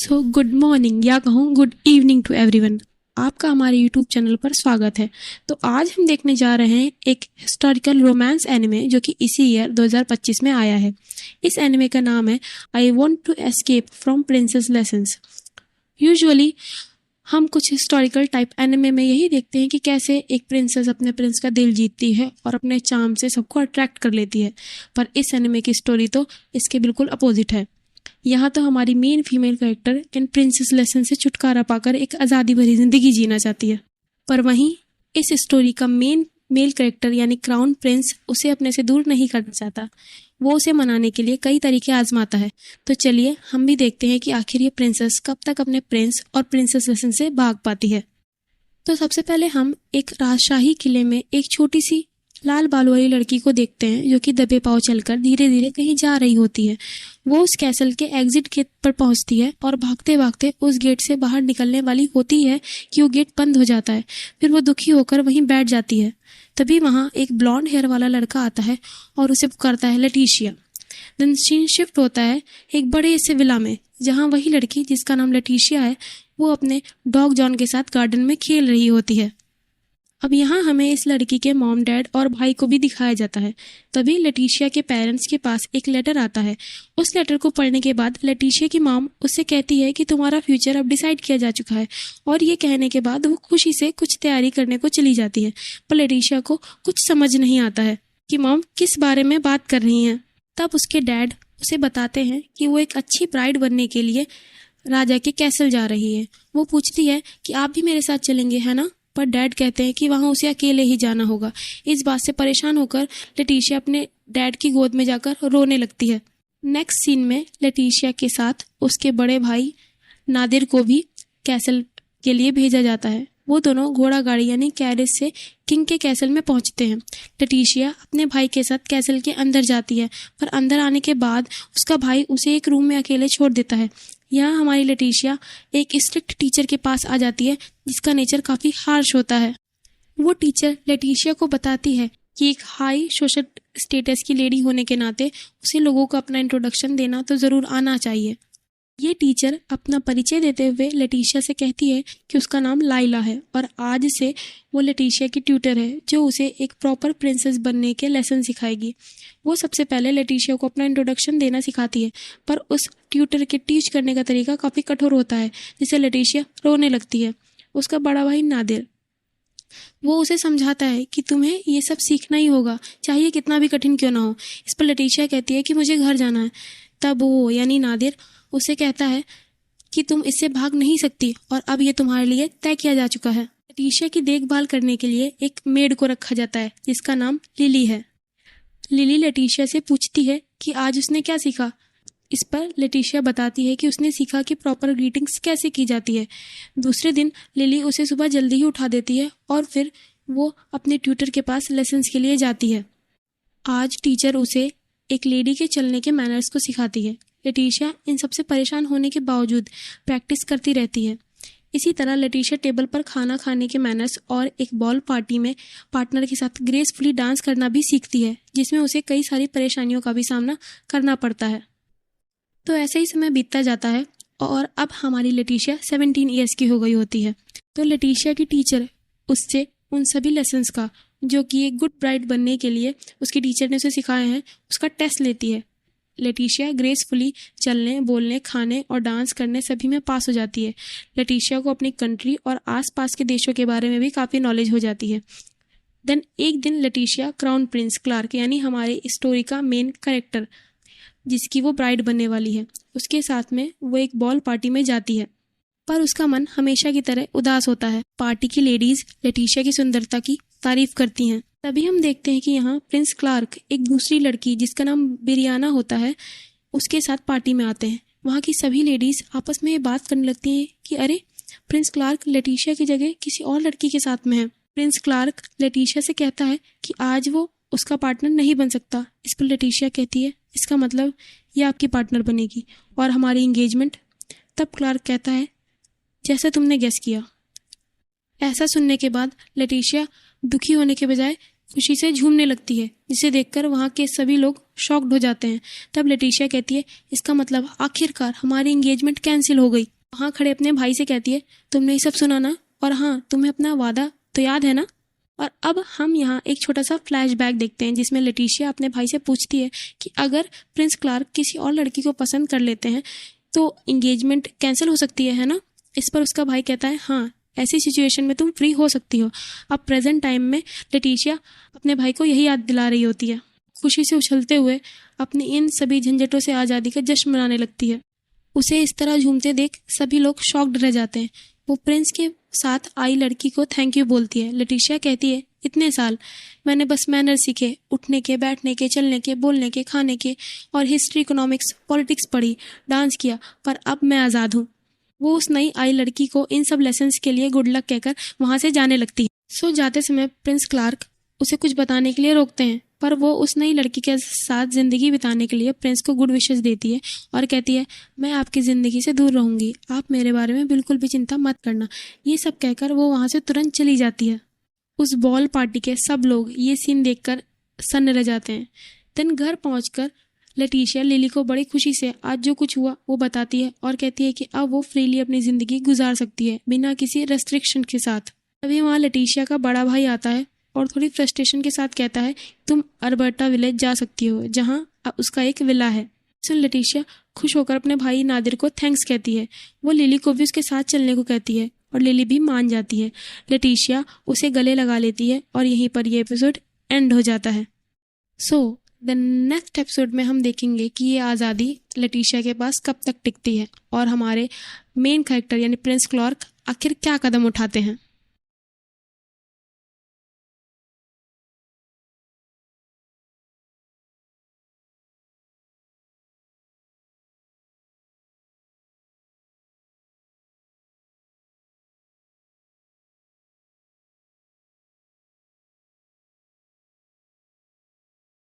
Good morning या कहूँ good evening to everyone. आपका हमारे यूट्यूब चैनल पर स्वागत है। तो आज हम देखने जा रहे हैं एक हिस्टोरिकल रोमांस एनिमे जो कि इसी ईयर 2025 में आया है। इस एनिमे का नाम है I want to escape from princess lessons. Usually हम कुछ हिस्टोरिकल टाइप एनिमे में यही देखते हैं कि कैसे एक प्रिंसेस अपने प्रिंस का दिल जीतती है और अपने चार्म से सबको अट्रैक्ट कर लेती है, पर इस एनिमे की स्टोरी तो इसके बिल्कुल अपोजिट है। यहाँ तो हमारी main female character in princess lesson से छुटकारा पाकर एक आज़ादी भरी जिंदगी जीना चाहती है, पर वहीं इस स्टोरी का मेन मेल कैरेक्टर यानी क्राउन प्रिंस उसे अपने से दूर नहीं करना चाहता। वो उसे मनाने के लिए कई तरीके आजमाता है। तो चलिए हम भी देखते हैं कि आखिर ये प्रिंसेस कब तक अपने प्रिंस और प्रिंसेस लेसन से भाग पाती है। तो सबसे पहले हम एक राजशाही किले में एक छोटी सी लाल बाल वाली लड़की को देखते हैं जो कि दबे पांव चलकर धीरे धीरे कहीं जा रही होती है। वो उस कैसल के एग्जिट गेट पर पहुंचती है और भागते भागते उस गेट से बाहर निकलने वाली होती है कि वो गेट बंद हो जाता है। फिर वो दुखी होकर वहीं बैठ जाती है। तभी वहां एक ब्लॉन्ड हेयर वाला लड़का आता है और उसे पुकारता है लटीशिया। देन सीन शिफ्ट होता है एक बड़े से विला में, जहाँ वही लड़की जिसका नाम लटीशिया है वो अपने डॉग जॉन के साथ गार्डन में खेल रही होती है। अब यहाँ हमें इस लड़की के मॉम डैड और भाई को भी दिखाया जाता है। तभी लटीशिया के पेरेंट्स के पास एक लेटर आता है। उस लेटर को पढ़ने के बाद लटीशिया की मॉम उससे कहती है कि तुम्हारा फ्यूचर अब डिसाइड किया जा चुका है, और ये कहने के बाद वो खुशी से कुछ तैयारी करने को चली जाती है। पर लटीशिया को कुछ समझ नहीं आता है कि मॉम किस बारे में बात कर रही हैं। तब उसके डैड उसे बताते हैं कि वो एक अच्छी ब्राइड बनने के लिए राजा के कैसल जा रही है। वो पूछती है कि आप भी मेरे साथ चलेंगे, है ना? पर डैड कहते हैं कि वहां उसे अकेले ही जाना होगा। इस बात से परेशान होकर लटीशिया अपने डैड की गोद में जाकर रोने लगती है। नेक्स्ट सीन में लटीशिया के साथ उसके बड़े भाई नादिर को भी कैसल के लिए भेजा जाता है। वो दोनों घोड़ा गाड़ी यानी कैरेज से किंग के कैसल में पहुंचते हैं। लटीशिया अपने भाई के साथ कैसल के अंदर जाती है, पर अंदर आने के बाद उसका भाई उसे एक रूम में अकेले छोड़ देता है। यहाँ हमारी लटीशिया एक स्ट्रिक्ट टीचर के पास आ जाती है जिसका नेचर काफी हार्श होता है। वो टीचर लटीशिया को बताती है कि एक हाई सोशल स्टेटस की लेडी होने के नाते उसे लोगों को अपना इंट्रोडक्शन देना तो जरूर आना चाहिए। ये टीचर अपना परिचय देते हुए लटीशिया से कहती है कि उसका नाम लाइला है और आज से वो लटीशिया की ट्यूटर है जो उसे एक प्रॉपर प्रिंसेस बनने के लेसन सिखाएगी। वो सबसे पहले लटीशिया को अपना इंट्रोडक्शन देना सिखाती है, पर उस ट्यूटर के टीच करने का तरीका काफ़ी कठोर होता है जिससे लटीशिया रोने लगती है। उसका बड़ा भाई नादिर वो उसे समझाता है कि तुम्हें ये सब सीखना ही होगा, चाहे कितना भी कठिन क्यों ना हो। इस पर लटीशिया कहती है कि मुझे घर जाना है। तब वो यानी नादिर उसे कहता है कि तुम इससे भाग नहीं सकती और अब ये तुम्हारे लिए तय किया जा चुका है। लटीशिया की देखभाल करने के लिए एक मेड को रखा जाता है जिसका नाम लिली है। लिली लटीशिया से पूछती है कि आज उसने क्या सीखा। इस पर लटीशिया बताती है कि उसने सीखा कि प्रॉपर ग्रीटिंग्स कैसे की जाती है। दूसरे दिन लिली उसे सुबह जल्दी ही उठा देती है और फिर वो अपने ट्यूटर के पास लेसन्स के लिए जाती है। आज टीचर उसे एक लेडी के चलने के मैनर्स को सिखाती है। लटीशिया इन सबसे परेशान होने के बावजूद प्रैक्टिस करती रहती है। इसी तरह लटीशिया टेबल पर खाना खाने के मैनर्स और एक बॉल पार्टी में पार्टनर के साथ ग्रेसफुली डांस करना भी सीखती है, जिसमें उसे कई सारी परेशानियों का भी सामना करना पड़ता है। तो ऐसे ही समय बीतता जाता है और अब हमारी लटीशिया 17 ईयर्स की हो गई होती है। तो लटीशिया की टीचर उससे उन सभी लेसन्स का जो कि एक गुड ब्राइड बनने के लिए उसकी टीचर ने उसे सिखाए हैं उसका टेस्ट लेती है। लटीशिया ग्रेसफुली चलने, बोलने, खाने और डांस करने सभी में पास हो जाती है। लटीशिया को अपनी कंट्री और आसपास के देशों के बारे में भी काफ़ी नॉलेज हो जाती है। देन एक दिन लटीशिया क्राउन प्रिंस क्लार्क यानी हमारे स्टोरी का मेन कैरेक्टर जिसकी वो ब्राइड बनने वाली है उसके साथ में वो एक बॉल पार्टी में जाती है, पर उसका मन हमेशा की तरह उदास होता है। पार्टी की लेडीज लटीशिया की सुंदरता की तारीफ करती हैं। तभी हम देखते हैं कि यहाँ प्रिंस क्लार्क एक दूसरी लड़की जिसका नाम बिरियाना होता है उसके साथ पार्टी में आते हैं। वहाँ की सभी लेडीज आपस में ये बात करने लगती हैं कि अरे प्रिंस क्लार्क लटीशिया की जगह किसी और लड़की के साथ में है। प्रिंस क्लार्क लटीशिया से कहता है कि आज वो उसका पार्टनर नहीं बन सकता। इस पर लटीशिया कहती है इसका मतलब ये आपकी पार्टनर बनेगी और हमारी इंगेजमेंट। तब क्लार्क कहता है जैसा तुमने गेस किया। ऐसा सुनने के बाद लटीशिया दुखी होने के बजाय खुशी से झूमने लगती है, जिसे देखकर वहाँ के सभी लोग शॉक्ड हो जाते हैं। तब लटीशिया कहती है इसका मतलब आखिरकार हमारी एंगेजमेंट कैंसिल हो गई। वहाँ खड़े अपने भाई से कहती है, तुमने ये सब सुना ना, और हाँ तुम्हें अपना वादा तो याद है ना। और अब हम यहाँ एक छोटा सा फ्लैशबैक देखते हैं जिसमें लेटिशिया अपने भाई से पूछती है कि अगर प्रिंस क्लार्क किसी और लड़की को पसंद कर लेते हैं तो इंगेजमेंट कैंसिल हो सकती है ना। इस पर उसका भाई कहता है, हाँ ऐसी सिचुएशन में तुम फ्री हो सकती हो। अब प्रेजेंट टाइम में लेटिशिया अपने भाई को यही याद दिला रही होती है। खुशी से उछलते हुए अपनी इन सभी झंझटों से आज़ादी का जश्न मनाने लगती है। उसे इस तरह झूमते देख सभी लोग शॉक्ड रह जाते हैं। वो प्रिंस के साथ आई लड़की को थैंक यू बोलती है। लेटिशिया कहती है, इतने साल मैंने बस मैनर सीखे, उठने के, बैठने के, चलने के, बोलने के, खाने के, और हिस्ट्री, इकोनॉमिक्स, पॉलिटिक्स पढ़ी, डांस किया, पर अब मैं आज़ाद हूँ। वो उस नई आई लड़की को इन सब लेसन्स के लिए गुड लक कहकर वहाँ से जाने लगती है। सो जाते समय प्रिंस क्लार्क उसे कुछ बताने के लिए रोकते हैं, पर वो उस नई लड़की के साथ ज़िंदगी बिताने के लिए प्रिंस को गुड विशेस देती है और कहती है, मैं आपकी ज़िंदगी से दूर रहूँगी, आप मेरे बारे में बिल्कुल भी चिंता मत करना। ये सब कहकर वो वहाँ से तुरंत चली जाती है। उस बॉल पार्टी के सब लोग ये सीन देखकर सन्न रह जाते हैं। दिन घर पहुंचकर लेटिशिया लिली को बड़ी खुशी से आज जो कुछ हुआ वो बताती है और कहती है कि अब वो फ्रीली अपनी ज़िंदगी गुजार सकती है बिना किसी रेस्ट्रिक्शन के साथ। तभी वहाँ लेटिशिया का बड़ा भाई आता है और थोड़ी फ्रस्ट्रेशन के साथ कहता है, तुम अल्बर्टा विलेज जा सकती हो जहाँ उसका एक विला है। सुन लेटिशिया खुश होकर अपने भाई नादिर को थैंक्स कहती है। वो लिली को भी उसके साथ चलने को कहती है और लिली भी मान जाती है। लेटिशिया उसे गले लगा लेती है और यहीं पर यह एपिसोड एंड हो जाता है। सो द नेक्स्ट एपिसोड में हम देखेंगे कि ये आज़ादी लेटिशिया के पास कब तक टिकती है और हमारे मेन कैरेक्टर यानी प्रिंस क्लार्क आखिर क्या कदम उठाते हैं।